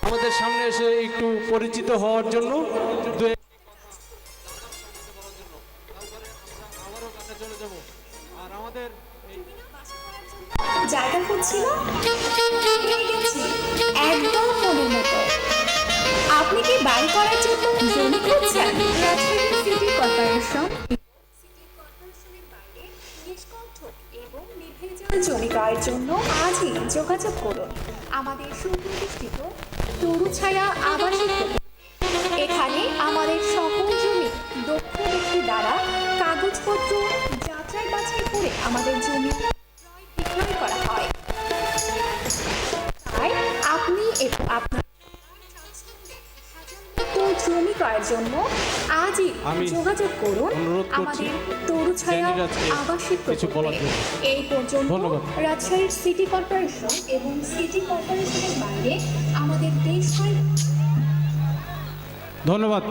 আমাদের সামনে এসে একটু পরিচিত হওয়ার জন্য আর আমাদের জায়গা খুঁজছিল একদম মনের মতো। আপনি কি বাড়ি করার জন্য জমি খুঁজছেন? রাজশাহী সিটি কর্পোরেশন এবং নির্ভেজাল জমি ক্রয়ের জন্য আজই যোগাযোগ করুন আমাদের সুপ্রতিষ্ঠিত তরুছায়া আবাসিক প্রকল্প। এখানে আমাদের সকল জমি দক্ষ ব্যক্তি দ্বারা কাগজপত্র যাচাই বাছাই করে আমাদের জমি বিক্রয় করা হয়। তাই আপনি এবং আপনার জমি ক্রয়ের জন্য আজই যোগাযোগ করুন আমাদের তরুছায়া আবাসিক প্রকল্পে। এই পর্যন্ত রাজশাহীর সিটি কর্পোরেশন এবং সিটি কর্পোরেশনের বাইরে আমাদের বেশ ধন্যবাদ।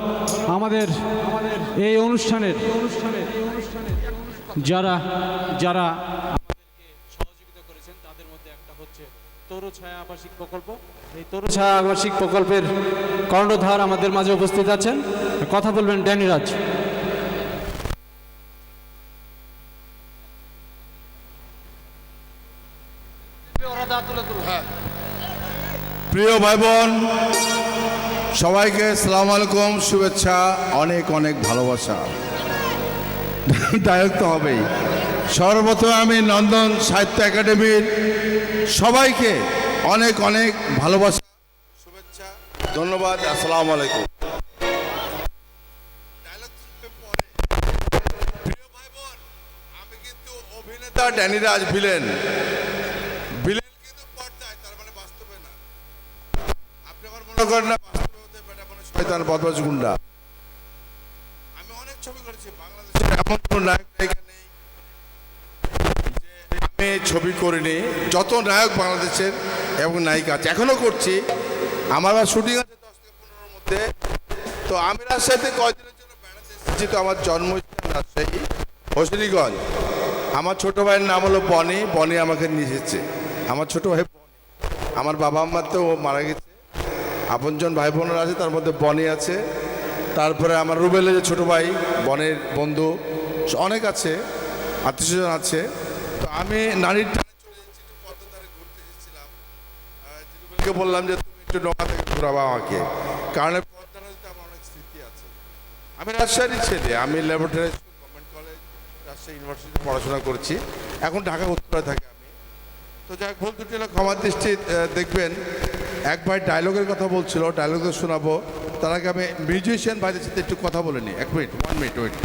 আমাদের এই অনুষ্ঠানের যারা যারা সহযোগিতা করেছেন তাদের মধ্যে একটা হচ্ছে তরুছায়া আবাসিক প্রকল্প। এই তরুছায়া আবাসিক প্রকল্পের কর্ণধার আমাদের মাঝে উপস্থিত আছেন, কথা বলবেন ড্যানিরাজ। প্রিয় ভাই বোন সবাইকে আসসালামু আলাইকুম, শুভেচ্ছা, অনেক অনেক ভালোবাসা। ডায়ক তো হবেই। সর্বপ্রথম আমি নন্দন সাহিত্য একাডেমির সবাইকে অনেক অনেক ভালোবাসা, শুভেচ্ছা, ধন্যবাদ, আসসালামু আলাইকুম। প্রিয় ভাই বোন, আমি কিন্তু অভিনেতা ড্যানিরাজ, ভিলেন কিন্তু পর্দায়, তার মানে বাস্তবে না। আপনি আমার মনে করেন না বাস্তবে হতে পারে মানে শয়তান বদমাশ গুন্ডা। আমি অনেক ছবি করেছি, বাংলাদেশের এমন কোনো নায়ক নায়িকা নেই যে আমি ছবি করিনি। যত নায়ক বাংলাদেশের এবং নায়িকা আছে, এখনো করছি। আমার শুটিং আছে 10 থেকে 15-এর মধ্যে। তো আমি রাজশাহীতে কয়েকদিনের জন্য বেড়াতে এসেছি। তো আমার জন্মস্থান রাজশাহী হোসেনীগঞ্জ। আমার ছোট ভাইয়ের নাম হলো বনি। বনি আমাকে নিয়ে এসেছে। আমার ছোট ভাই বনি, আমার বাবা আমার তো মারা গেছে। আপনজন ভাই বোনেরা আছে, তার মধ্যে বনি আছে। তারপরে আমার রুবেলের যে ছোটো ভাই, বনের বন্ধু অনেক আছে, আত্মীয়স্বজন আছে। তো আমি নারীর টানে চলে যাচ্ছি, একটু পদ্মাধারে ঘুরতে এসেছিলাম। রুবেলকে বললাম যে তুমি একটু নৌকা থেকে ঘুরাবো আমাকে, কারণ পদ্মা নদীতে আমার অনেক স্মৃতি আছে। আমি রাজশাহীর ছেলে, আমি laboratory school, government college, Rajshahi ইউনিভার্সিটিতে পড়াশোনা করেছি। এখন ঢাকা উত্তরে থাকি আমি। তো যাই হোক, ভুল দুটি হলো ক্ষমা দৃষ্টি দেখবেন। এক ভাই ডায়লগের কথা বলছিল, ডায়লগ শোনাবো। তার আগে আমি মিউজিশিয়ান ভাইদের সাথে একটু কথা বলে নিই। 1 minute, 1 minute wait.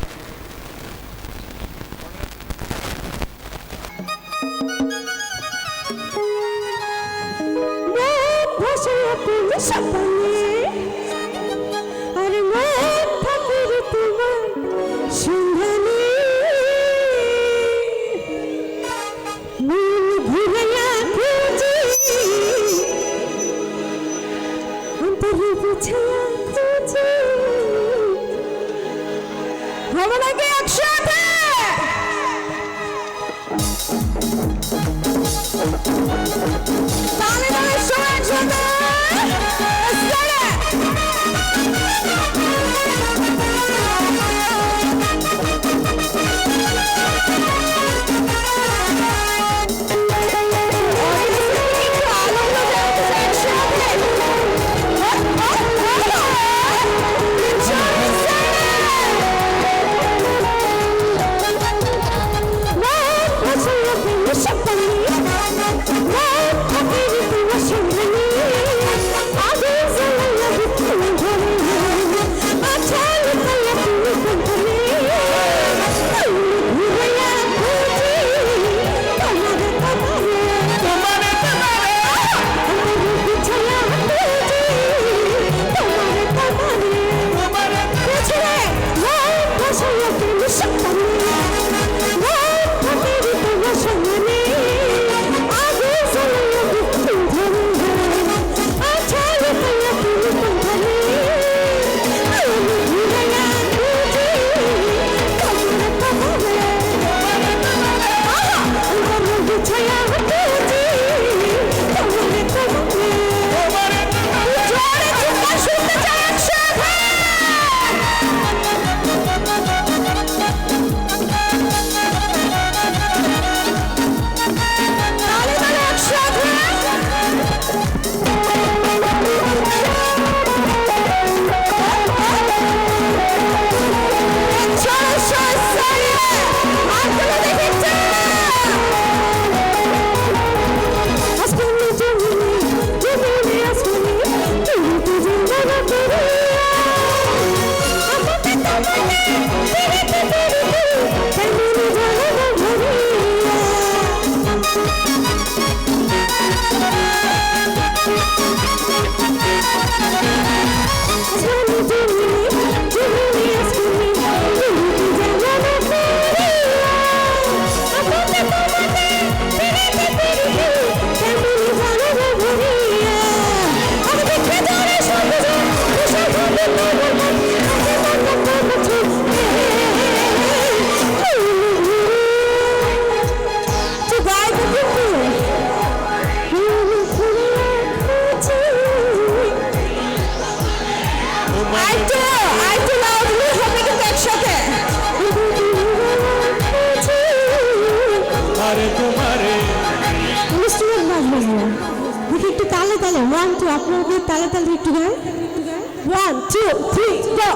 One two আপনাদের তালে তালে একটু গান 1 2 3 গো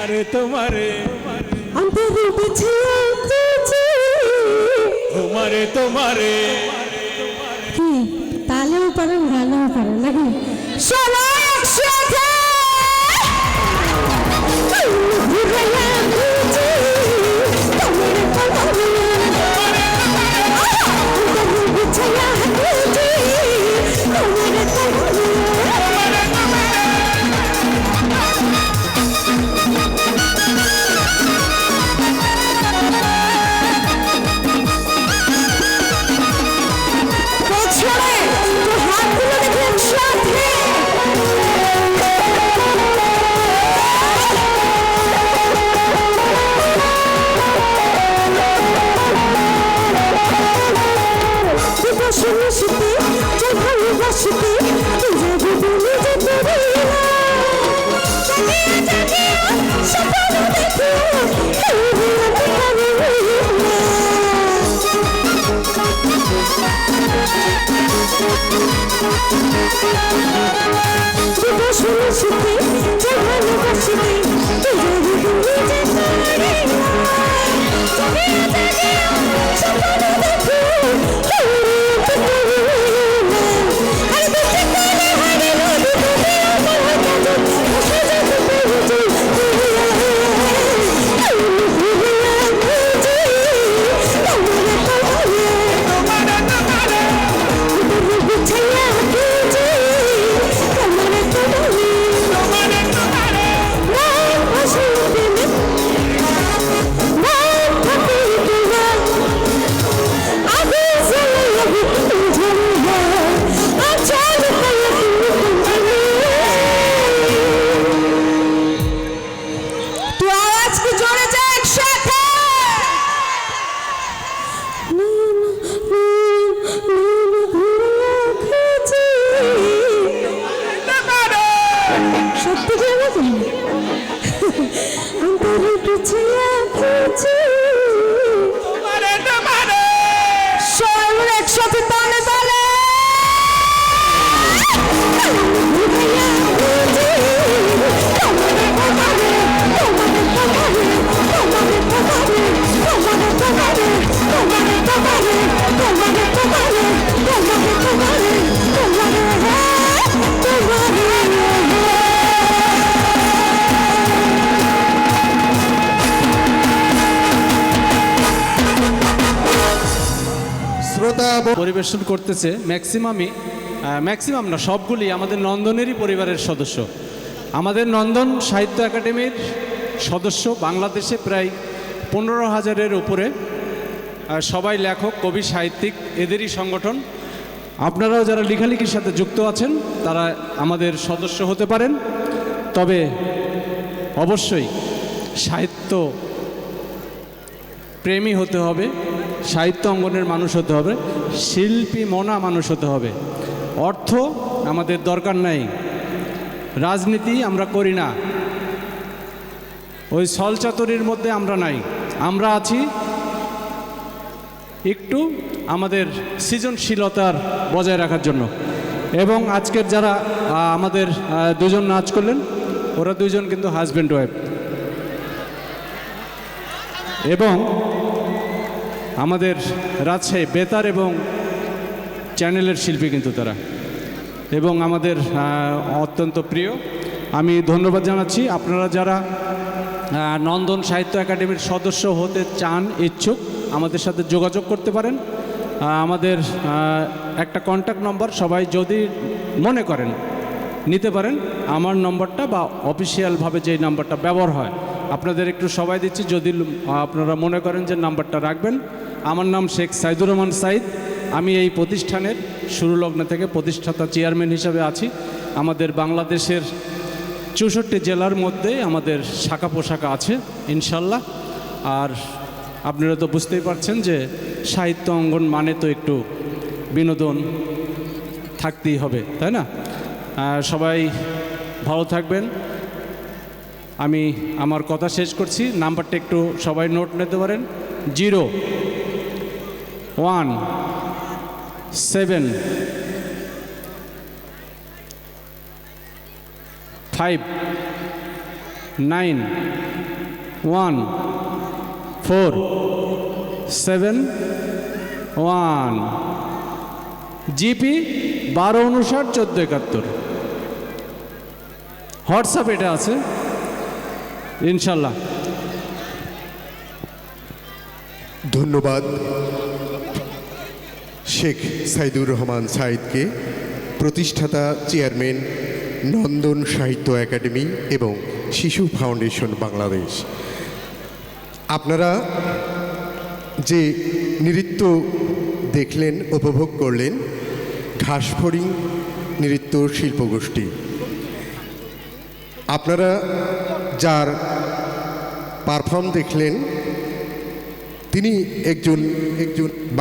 আরে তোমারে অন্তরে বিছিয়ে তোমারে তোমারে কি তালেও পারেন গানেও পারেন নাকি সবাই একসাথে পরিবেশন করতেছে ম্যাক্সিমাম না সবগুলি আমাদের নন্দনেরই পরিবারের সদস্য। আমাদের নন্দন সাহিত্য একাডেমির সদস্য বাংলাদেশে প্রায় 15,000-এর উপরে, সবাই লেখক, কবি, সাহিত্যিক, এদেরই সংগঠন। আপনারাও যারা লেখালেখির সাথে যুক্ত আছেন তারা আমাদের সদস্য হতে পারেন। তবে অবশ্যই সাহিত্য প্রেমী হতে হবে, সাহিত্য অঙ্গনের মানুষ হতে হবে, শিল্পী মনা মানুষ হতে হবে। অর্থ আমাদের দরকার নাই, রাজনীতি আমরা করি না, ওই ছলচাতুরির মধ্যে আমরা নাই। আমরা আছি একটু আমাদের সৃজনশীলতার বজায় রাখার জন্য। এবং আজকের যারা আমাদের দুজন নাচ করলেন, ওরা দুজন কিন্তু হাজব্যান্ড ওয়াইফ, এবং আমাদের রাজশাহী বেতার এবং চ্যানেলের শিল্পী কিন্তু তারা, এবং আমাদের অত্যন্ত প্রিয়। আমি ধন্যবাদ জানাচ্ছি। আপনারা যারা নন্দন সাহিত্য একাডেমির সদস্য হতে চান, ইচ্ছুক, আমাদের সাথে যোগাযোগ করতে পারেন। আমাদের একটা কন্ট্যাক্ট নম্বর, সবাই যদি মনে করেন নিতে পারেন। আমার নম্বরটা বা অফিসিয়ালভাবে যেই নাম্বারটা ব্যবহার হয় আপনাদের একটু সবাই দিচ্ছি, যদি আপনারা মনে করেন যে নাম্বারটা রাখবেন। আমার নাম শেখ সাইদুর রহমান সাইদ। আমি এই প্রতিষ্ঠানের শুরু লগ্ন থেকে প্রতিষ্ঠাতা চেয়ারম্যান হিসাবে আছি। আমাদের বাংলাদেশের 64 জেলার মধ্যে আমাদের শাখা পোশাখা আছে ইনশাল্লাহ। আর আপনারা তো বুঝতেই পারছেন যে সাহিত্য অঙ্গন মানে তো একটু বিনোদন থাকতেই হবে, তাই না? সবাই ভালো থাকবেন। আমি আমার কথা শেষ করছি। নাম্বারটা একটু সবাই নোট নিতে পারেন 0 1 7 5 9 1 4 7 1 জিপি 1259 1471 হোয়াটসঅ্যাপ এটা আছে ইনশাল্লাহ। ধন্যবাদ শেখ সাইদুর রহমান সাইদকে, প্রতিষ্ঠাতা চেয়ারম্যান নন্দন সাহিত্য একাডেমি এবং শিশু ফাউন্ডেশন বাংলাদেশ। আপনারা যে নৃত্য দেখলেন, উপভোগ করলেন, ঘাসফড়িং নৃত্য শিল্পগোষ্ঠী। আপনারা যার পারফর্ম দেখলেন তিনি একজন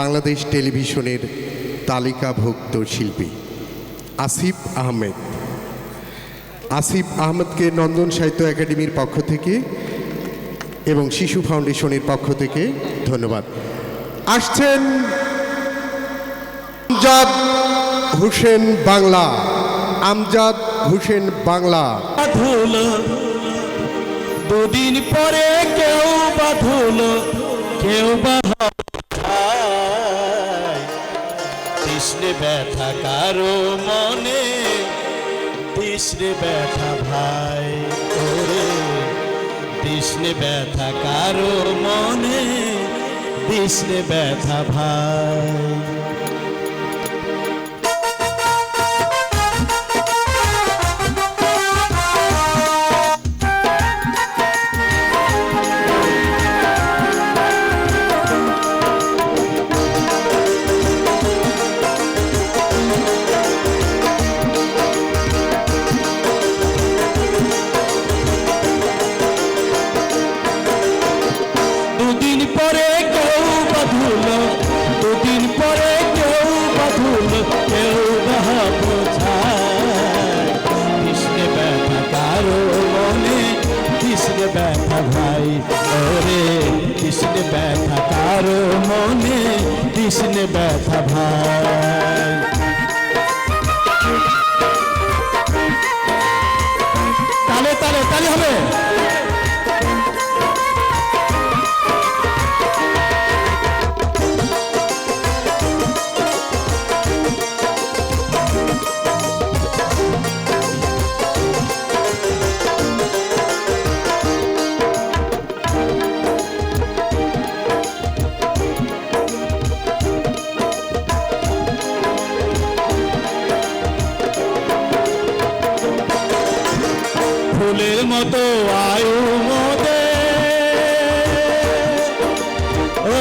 বাংলাদেশ টেলিভিশনের তালিকাভুক্ত শিল্পী আসিফ আহমেদ। আসিফ আহমেদকে নন্দন সাহিত্য একাডেমির পক্ষ থেকে এবং শিশু ফাউন্ডেশনের পক্ষ থেকে ধন্যবাদ। আসছেন আমজাদ হোসেন বাংলা। আমজাদ হোসেন বাংলা। বাঁধল দুদিন পরে কেউ বাঁধল কেউ কৃষ্ণে ব্যথা কারো মনে, কৃষ্ণে ব্যথা ভাই ওরে, কৃষ্ণে ব্যথা কারো মনে, কৃষ্ণে ব্যথা ভাই। দুদিন পরে কেউ বাঁধল, দুদিন পরে কেউ বাঁধল, কেউ বাহা বোঝায়। কৃষ্ণে ব্যথা কারো মনে, কৃষ্ণে ব্যথা ভাই ওরে, কৃষ্ণে ব্যথা কারো মনে, কৃষ্ণে ব্যথা ভাই। তালে তালে তালে হবে। ফুলের মতো আয়ু মোদে, ও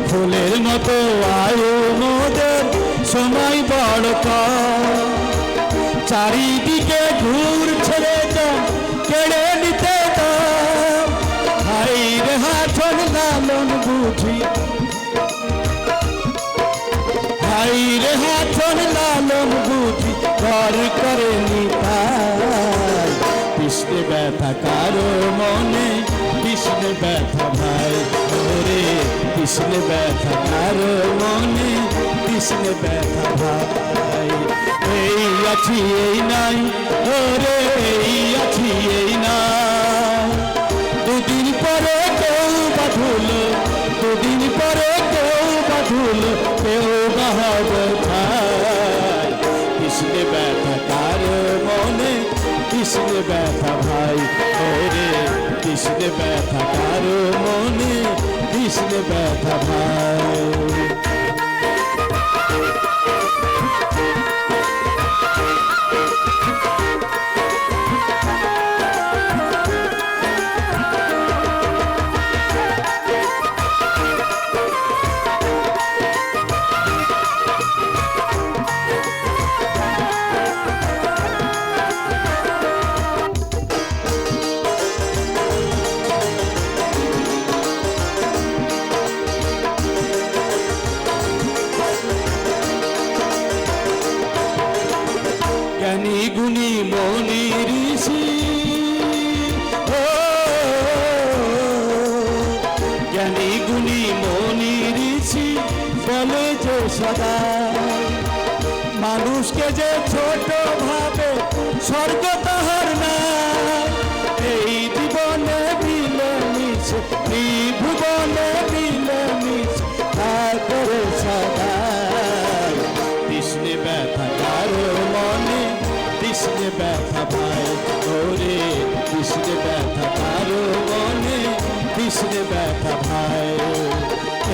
ফুলের মতো আয়ু মোদের, সময় বড় কম, চারিদিকে ঘুরছে রে দম, কেড়ে নিতে দম, হাই রে হাছন লালন বুঝি, হাই রে হাছন লালন বুঝি, ঘর করে নিতাই। কৃষ্ণে ব্যথা কারো মনে, কৃষ্ণে ব্যথা ভাই ওরে, কৃষ্ণে ব্যথা কারো মনে, কৃষ্ণে ব্যথা ভাই। এই আছি এই নাই ওরে, এই আছি এই নাই, দুদিন পরে কেউ বাঁধল, দুদিন পরে কেউ বাঁধল, কেউ বাহাব খায়। কৃষ্ণে ব্যথা কারো মনে, কৃষ্ণে ব্যথা ভাই ওরে, কৃষ্ণে ব্যথা কারো মনে, কৃষ্ণে ব্যথা ভাই। জ্ঞানী গুণী মনি ঋষি, ও সদা মানুষকে যে ছোট ভাবে স্বর্গ তাহার না এই জীবনে মিলেমিশে ত্রিভুবনে মিলেমিশে তারপরে সদা কৃষ্ণে ব্যথা কারো মনে কৃষ্ণে ব্যথা ভাই ওরে কৃষ্ণে ব্যথা কারো মনে কৃষ্ণে ব্যথা ভাই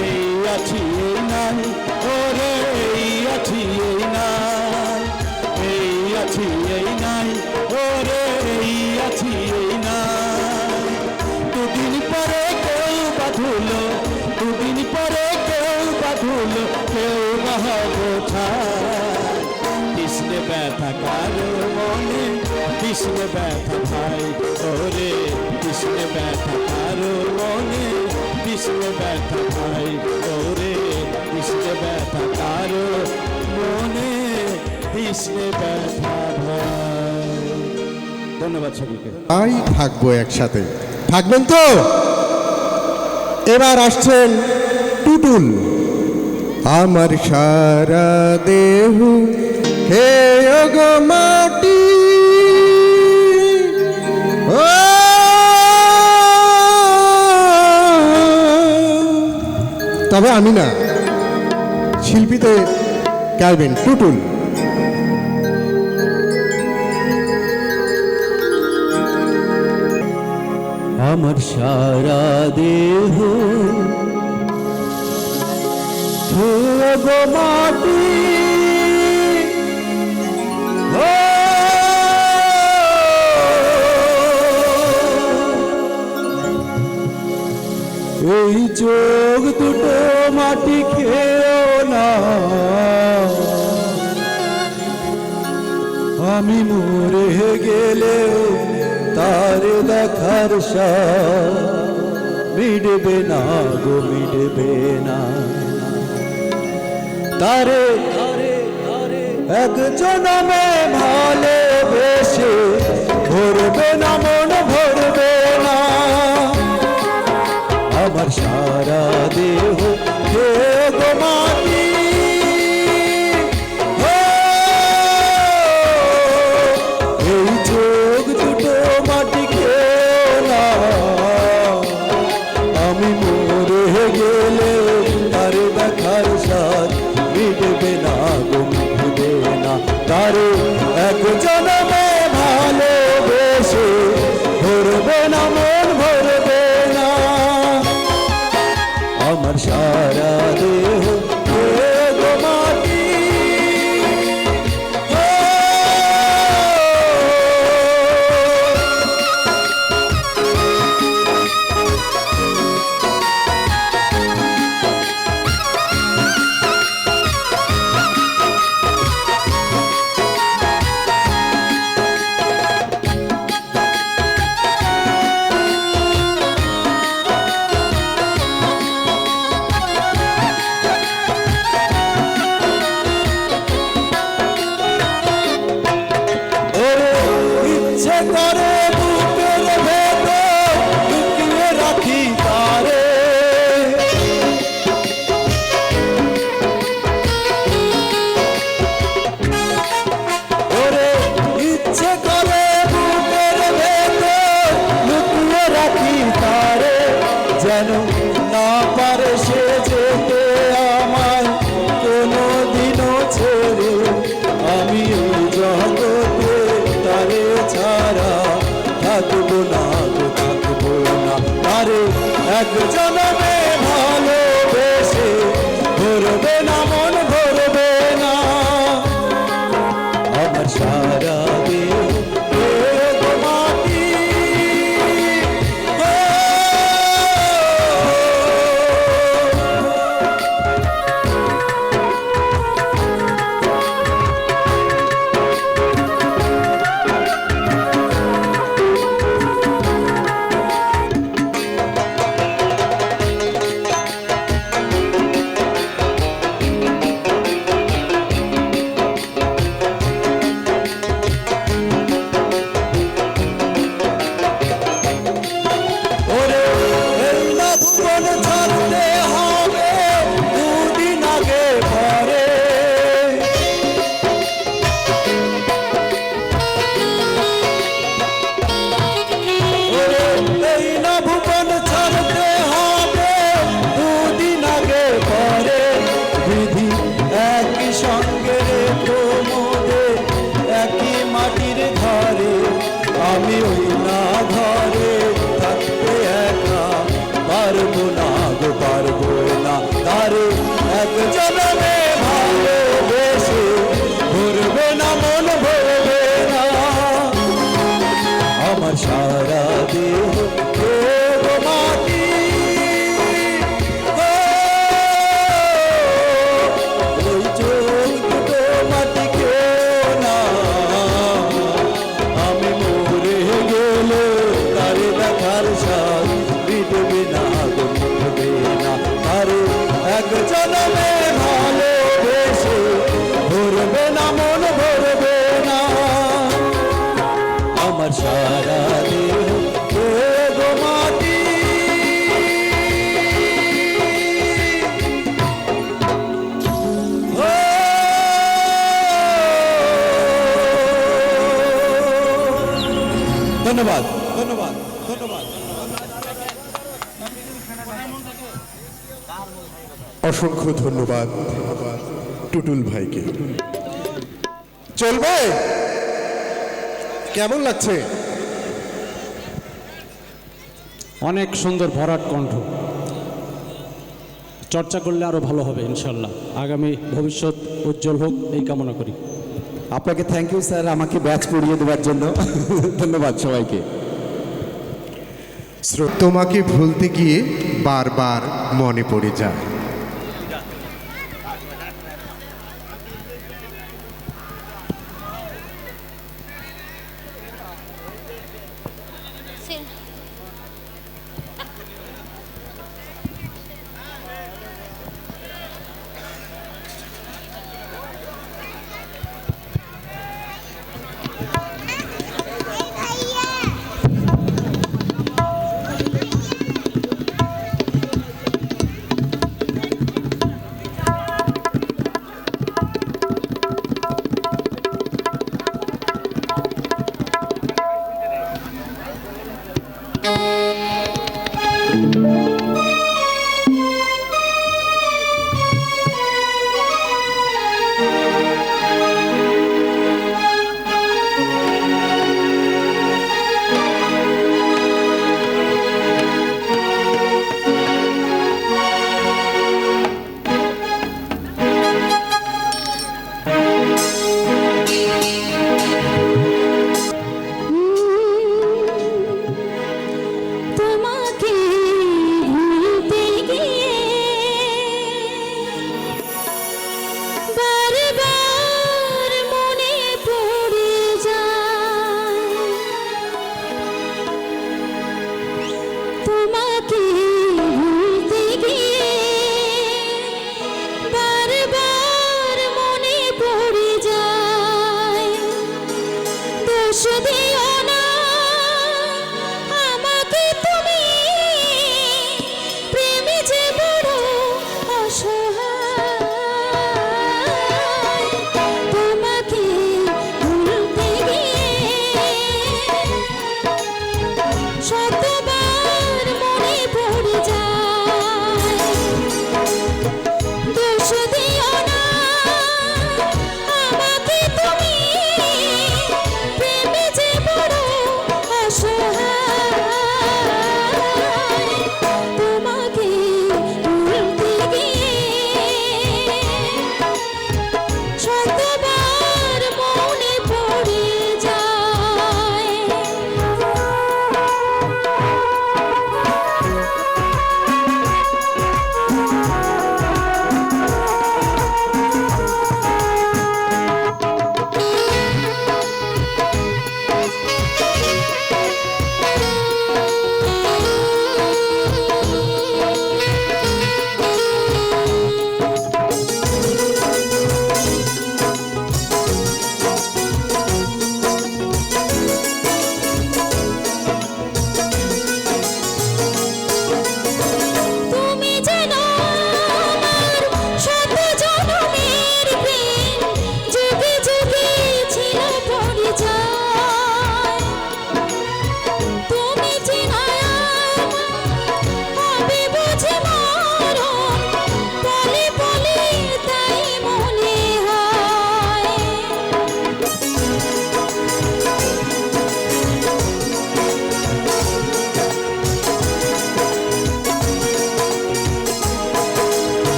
এই আছি এই নাই ওরে এই আছি এই নাই এই আছি এই নাই ওরে এই আছি এই নাই দুদিন পরে কেউ বাঁধুল দুদিন পরে কেউ বাঁধুল কেউ মহাবোঝা কৃষ্ণে ব্যথা কারো মনে কৃষ্ণে ব্যথা ভাই ওরে কৃষ্ণে ব্যথা কারো মনে কৃষ্ণে ব্যথা ভাই ওরে কৃষ্ণে ব্যথা কারো মনে কৃষ্ণে ব্যথা ভাই ধন্যবাদ সকলকে তাই থাকবো একসাথে থাকবেন তো এবার আসছেন টুটুল আমার সারা দেহ হে গো মাটি ও তবে আমি না শিল্পীতে গাইবেন টুটুল আমার সারা দেহ হে গো মাটি ও এই চোখ দুটো মাটি খেয়েও না আমি মরে গেলে তার দেখার মিটবে না গো মিটবে না তারে এক জনমে ভালোবেসে ভরবে না মন ভরবে না আমার সারা দেহ হে গো মাটি এই চোখ দুটো মাটি খেয়ে না আমি মরে গেলে তার দেখার সাথ মিটবে না গো মিটবে না তারে এক জনমে ভালোবেসে ভরবে না মন ভরবে না আমার সারা দেহ হে গো মাটি ইচ্ছে করে বুকের ভেতর লুকিয়ে রাখি তারে ওরে ইচ্ছে করে বুকের ভেতর লুকিয়ে রাখি তারে যেন না পারে সে যেতে আমায় কোনো দিনও ছেড়ে আমি ওই জগতে তারে ছাড়া থাকবো না গো থাকবো না তারে এক জনমে ভালোবেসে ভরবে না মন ভরবে না আমার সারা দেহ হে গো মাটি ও আমি ওই না ঘরে থাকতে একা পারবো না গো পারবো না তারে এক জনমে ভালোবেসে ভরবে না মন ভরবে না আমার সারা দেহ ও গো মাটি ও, ওই চোখ দুটো মাটি কেউ না আমি মরে গেলে তারে দেখার সাথ মিটবে না গো মিটবে না তারে এক জনমে ভালোবেসে ভরবে না মন ভরবে না আমার সারা দেহ ও গো মাটি ও, ধন্যবাদ ধন্যবাদ ধন্যবাদ অসংখ্য ধন্যবাদ টুটুল ভাইকে। চলবে? কেমন লাগছে? অনেক সুন্দর ভরাট কণ্ঠ, চর্চা করলে আরও ভালো হবে ইনশাল্লাহ। আগামী ভবিষ্যৎ উজ্জ্বল হোক এই কামনা করি। আপনাকে থ্যাংক ইউ স্যার আমাকে ব্যাচ পড়িয়ে দেওয়ার জন্য ধন্যবাদ সবাইকে। তোমাকে ভুলতে গিয়ে বারবার মনে পড়ে যায়।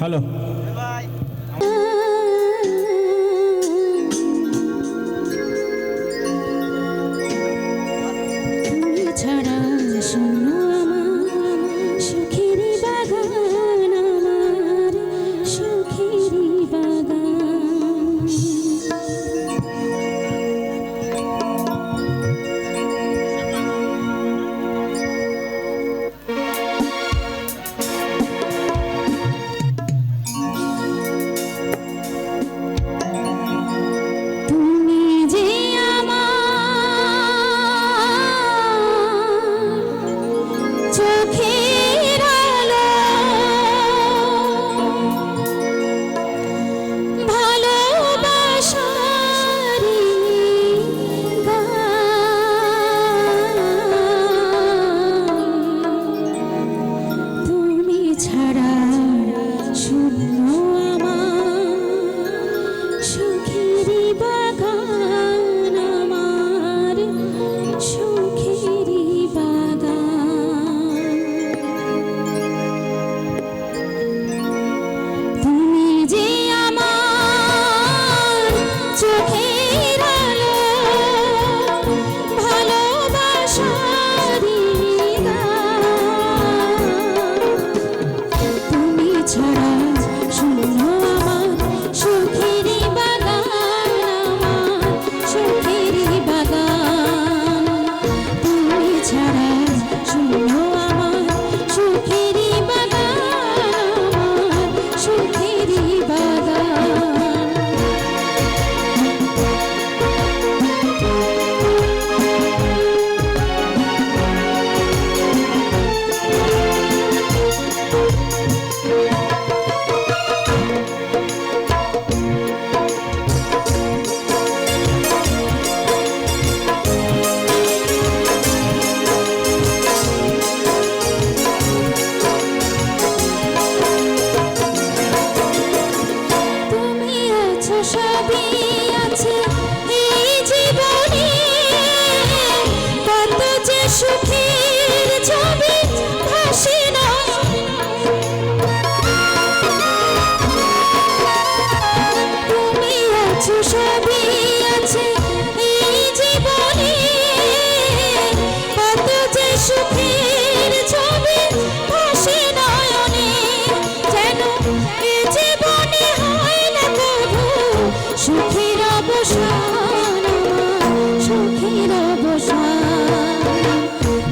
হ্যালো তুমি ছাড়া শূন্য আমার সুখেরই বাগান, আমার সুখেরই বাগান। তুমি যে আমার চোখের আলো, ভালোবাসারই গান। তুমি ছাড়া শূন্য আমার সুখেরই বাগান, আমার সুখেরই বাগান। তুমি যে আমার চোখের আলো, ভালোবাসারই গান। তুমি ছাড়া শূন্য আমার সুখেরই বাগান, আমার সুখেরই বাগান। তুমি ছাড়া শূন্য আমার সুখেরই বাগান, আমার সুখেরই বাগান। তুমি আছো সবই আছে এই জীবনে, কত যে সুখের ছবি ভাসে না। তুমি আছো সবই আছে এই জীবনে, কত যে সুখের ছবি ভাসে নয়নে। যেন এ জীবনে হয় না কভু সুখের অবসান, আমার সুখের অবসান।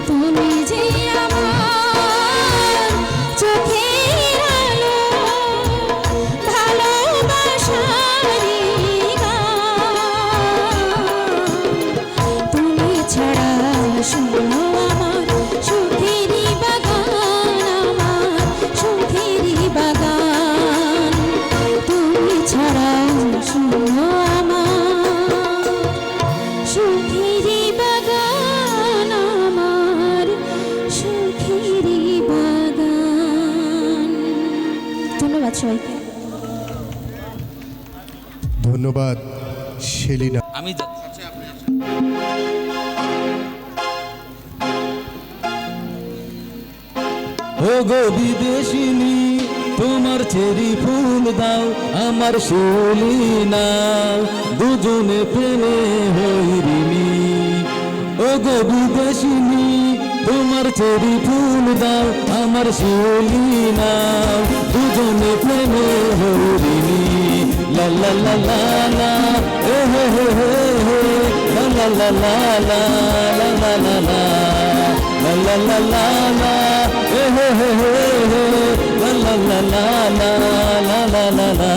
তুমি যে আমার চোখের আলো, ভালোবাসারই গান। তুমি ছাড়া শূন্য আমার সুখেরই বাগান, আমার সুখেরই বাগান। তুমি ছাড়া শূন্য আমার সুখেরই বাগান, আমার সুখেরই বাগান। ধন্যবাদ সবাইকে। ধন্যবাদ সেলিনা। আমি ও গো বিদেশিনী, তোমার চেরি ফুল দাও, আমার শিউলি নাও, দুজনে প্রেমে হইরিনি। ও গো বিদেশিনী, তোমার চেরি ফুল দাও, আমার শিউলি নাও, দুজনে প্রেমে হইরিনি। লা লা লা লা লা, এ হে হে হে হে, লা লা লা লা লা, লা লা লা লা, লা লা লা লা লা, এ হে হে হে হে, লা লা লা লা লা, লা লা লা লা।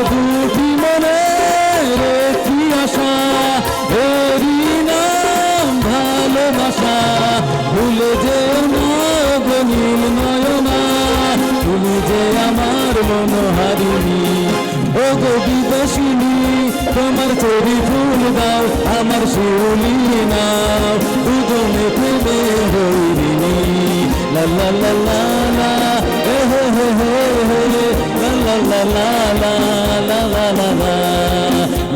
দুটি মনের একটি আশা, এরই নাম মনোহারিণী ও গো বিদেশিনী তোমার চরি ফুল দাও আমার শিউলি নাও দুজনে প্রেমে হইরিণী লা লা লা লা লা হে হে হে হে হে লা লা লা লা লা লা লা লা লা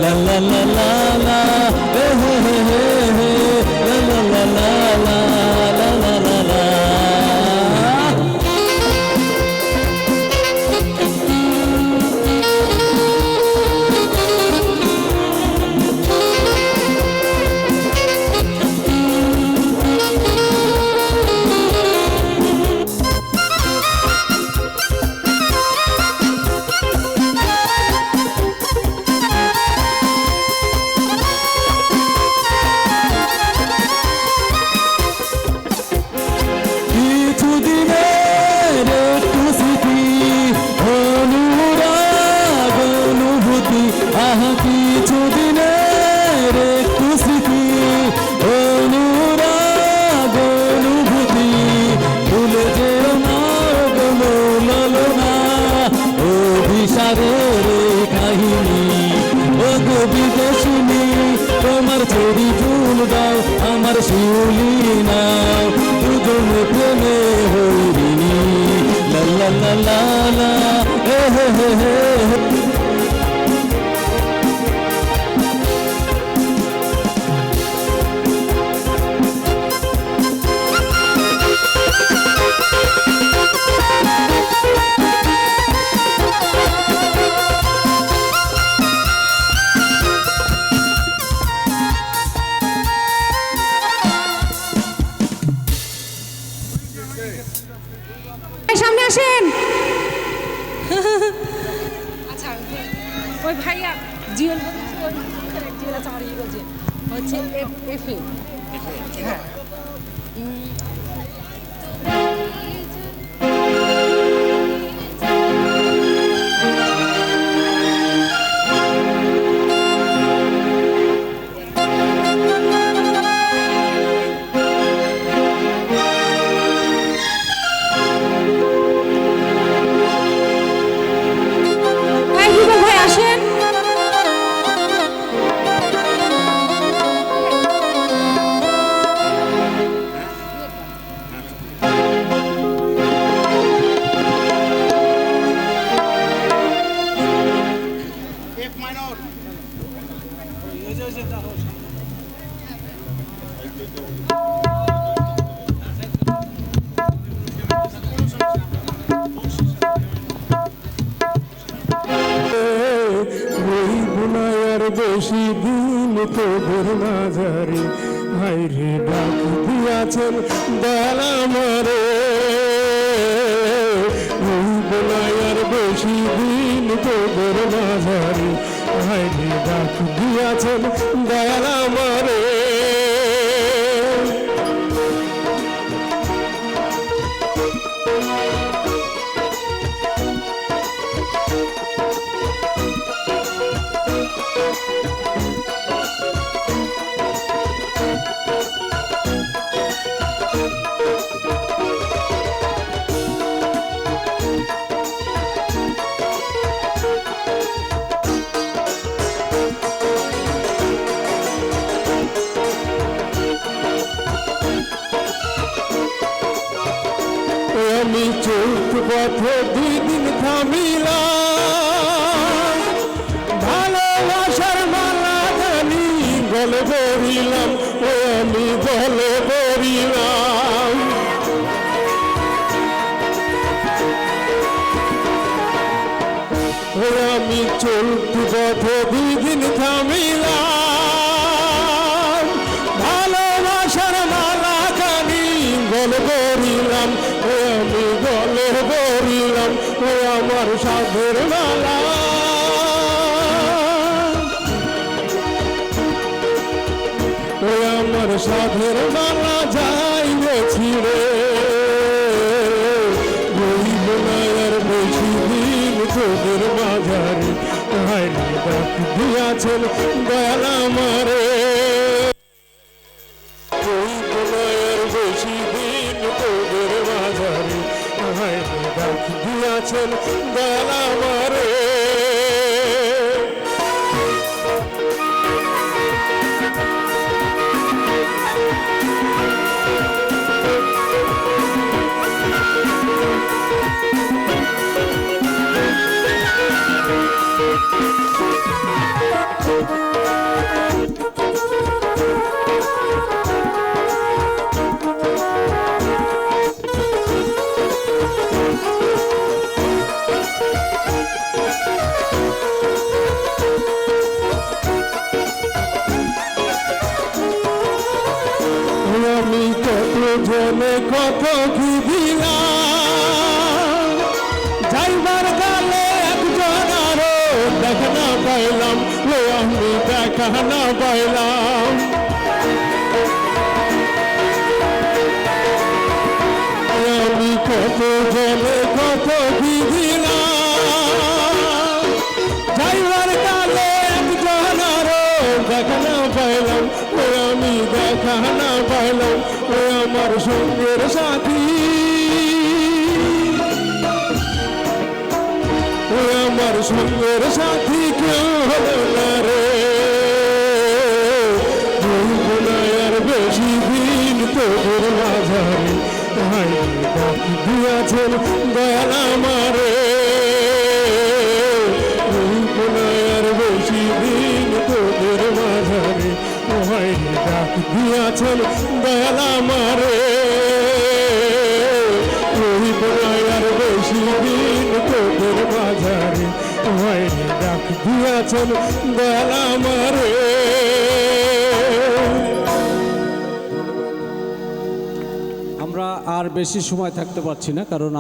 লা লা লা লা লা হে হে হে হে হে লা লা লা লা লা লা লা লা লা কিছুদিনের একটু স্মৃতি অনুরাগ অনুভূতি আহা কিছুদিনের একটু স্মৃতি অনুরাগ অনুভূতি ভুলে যেও না গো ললনা অভিসারের এই কাহিনী ও গো বিদেশিনী তোমার চরি ফুল দাও আমার শিউলি নাও দুজনে প্রেমে হইরিণী লা লা লা লা লা হে হে হে হে সামনে আসেন। আচ্ছা ওই ভাইয়া জিওল জিওল আছে আমার বলছে হচ্ছে এফে হ্যাঁ ভাই আসেন। বেশি দিন তোদের মাঝারে ভাইরে ডাক দিয়াছেন বেলা মারে ওই বলায়ার বেশি দিন তোদের মাঝারে ভাইরে ডাক দিয়াছেন বেলা মারে আমি চোখ পথে দুই দিন থামিলাম ভালোবাসার মালা জানি গলে বরিলাম ও আমি গলে বরিলাম ও আমি চোখ পথে দুই দিন থামিলাম ভালোবাসার মালা জানি গলে বরিলাম আমি গলে বরিলাম ও আমার সাধের মালা ও আমার সাধের মালা যাইছি রে বইব না আর বেশি দিন তোদের মাঝারে হাইরে ডাক দিয়াছেন দয়াল আমারে বইব না আর বেশি দিন তোদের মাঝারে হাইরে ডাক দিয়াছেন দিয়াছেন দয়াল আমারে আমি কত জনে কত কি দিলাম যাইবার গালে একজন আরো দেখা না পাইলাম ও আমি দেখা না পাইলাম আমি কত জনে কত কি দিলাম যাইবার গালে একজন আরো দেখা না পাইলাম ও আমি দেখা না পাইলাম ও আমার সঙ্গের সাথী ও আমার সঙ্গের সাথী কেউ হলো না রে বলবো না আর বেশি দিন তোদের মাঝারে ডাক দিয়াছেন দয়াল আমারে বলবো না আর বেশি দিন তোদের মাঝারে ডাক দিয়াছেন দয়াল আমারে রহিব আর বেশি দিন তোদের মাঝারে ডাক দিয়াছেন দয়াল আমারে আমরা আর বেশি সময় থাকতে পারছি না, কারণ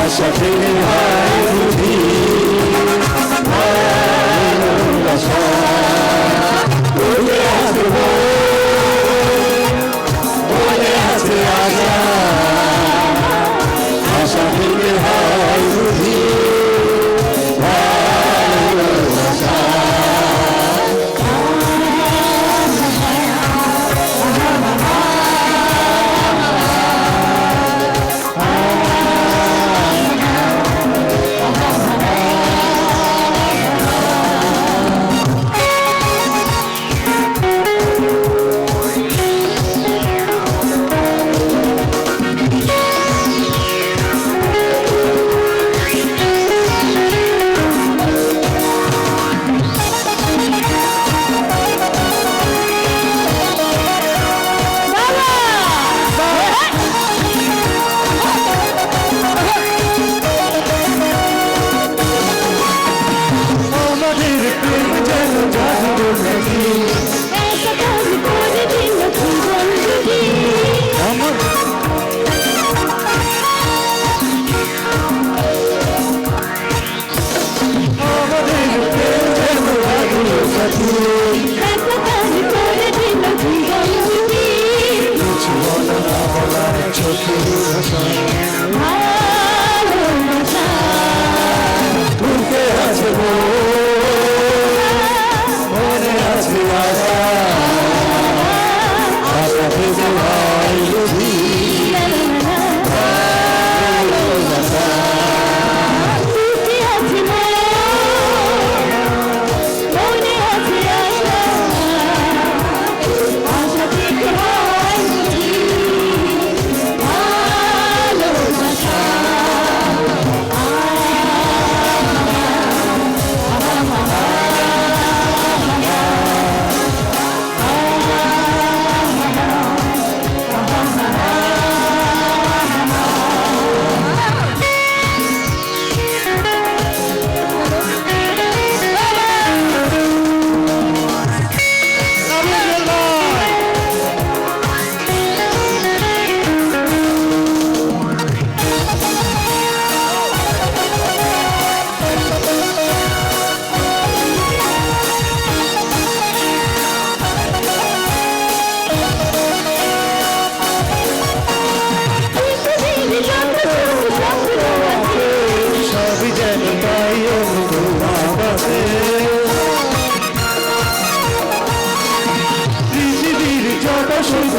আশা ফেলে হয় বুঝি বলে আছে আশা আশা ফেলে হয় বুঝি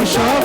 সব